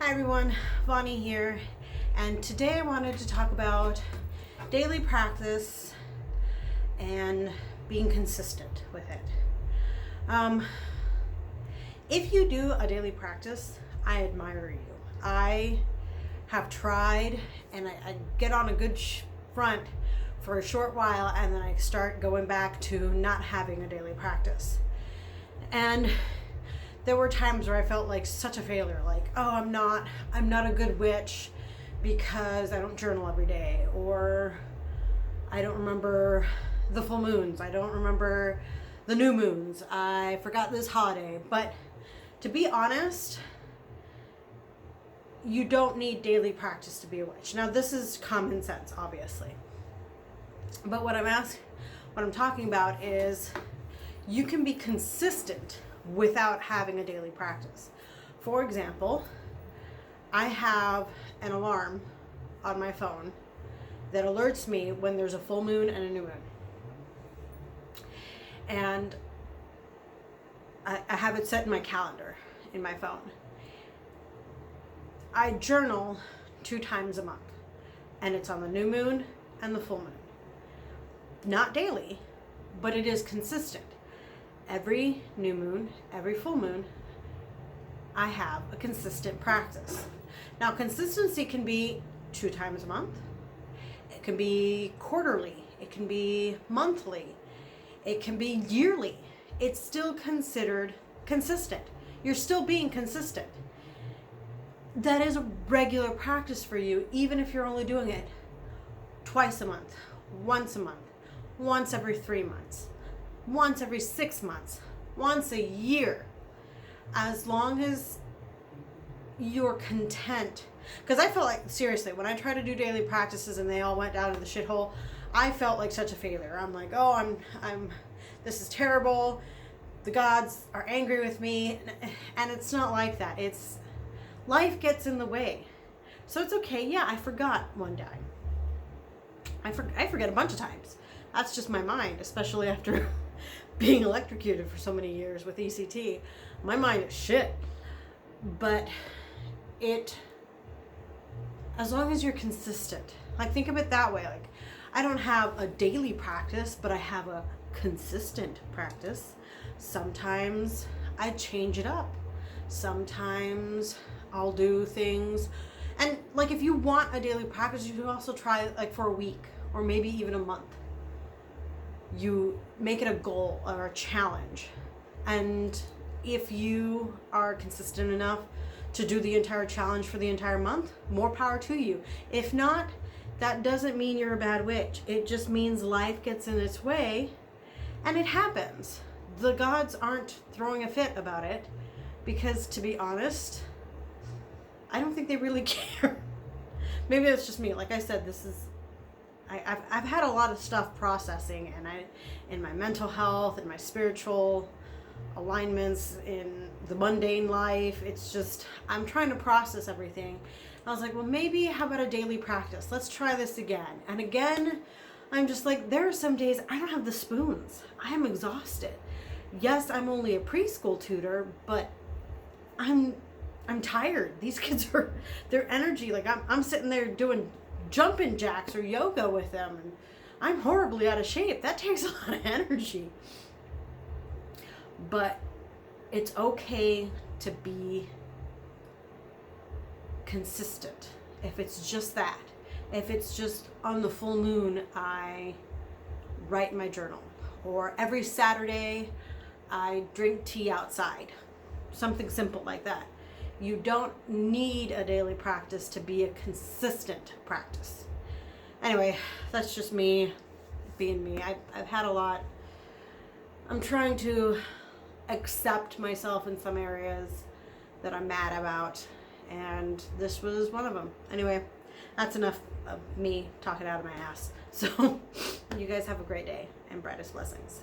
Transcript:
Hi everyone, Vonnie here, and today I wanted to talk about daily practice and being consistent with it. If you do a daily practice, I admire you. I have tried, and I get on a good front for a short while, and then I start going back to not having a daily practice. And there were times where I felt like such a failure, like, oh, I'm not a good witch because I don't journal every day, or I don't remember the full moons, I don't remember the new moons, I forgot this holiday. But to be honest, you don't need daily practice to be a witch. Now, this is common sense, obviously. But what I'm talking about is you can be consistent without having a daily practice. For example, I have an alarm on my phone that alerts me when there's a full moon and a new moon. And I have it set in my calendar in my phone. I journal 2 times a month, and it's on the new moon and the full moon. Not daily, but it is consistent. Every new moon, every full moon, I have a consistent practice. Now, consistency can be 2 times a month. It can be quarterly. It can be monthly. It can be yearly. It's still considered consistent. You're still being consistent. That is a regular practice for you, even if you're only doing it twice a month, once a month, once every 3 months, once every 6 months, once a year. As long as you're content. Because I felt like, seriously, when I tried to do daily practices and they all went down to the shithole, I felt like such a failure. I'm like, oh, this is terrible. The gods are angry with me. And it's not like that. It's life gets in the way. So it's okay. Yeah, I forgot one time. I forget a bunch of times. That's just my mind, especially after being electrocuted for so many years with ECT. My mind is shit. But as long as you're consistent, like, think of it that way. Like, I don't have a daily practice, but I have a consistent practice. Sometimes I change it up. Sometimes I'll do things. And like, if you want a daily practice, you can also try like for a week or maybe even a month. You make it a goal or a challenge. And if you are consistent enough to do the entire challenge for the entire month, more power to you. If not, that doesn't mean you're a bad witch. It just means life gets in its way, and it happens. The gods aren't throwing a fit about it, because to be honest, I don't think they really care. Maybe it's just me. Like I said, I've had a lot of stuff processing, and in my mental health, in my spiritual alignments, in the mundane life. It's just, I'm trying to process everything. I was like, well, maybe how about a daily practice? Let's try this again. And again, I'm just like, there are some days I don't have the spoons. I am exhausted. Yes, I'm only a preschool tutor, but I'm tired. These kids are, their energy, like I'm sitting there doing jumping jacks or yoga with them, and I'm horribly out of shape. That takes a lot of energy. But it's okay to be consistent. If it's just that, if it's just on the full moon, I write in my journal, or every Saturday I drink tea outside, something simple like that. You don't need a daily practice to be a consistent practice. Anyway, that's just me being me. I've had a lot. I'm trying to accept myself in some areas that I'm mad about, and this was one of them. Anyway, that's enough of me talking out of my ass. So you guys have a great day, and brightest blessings.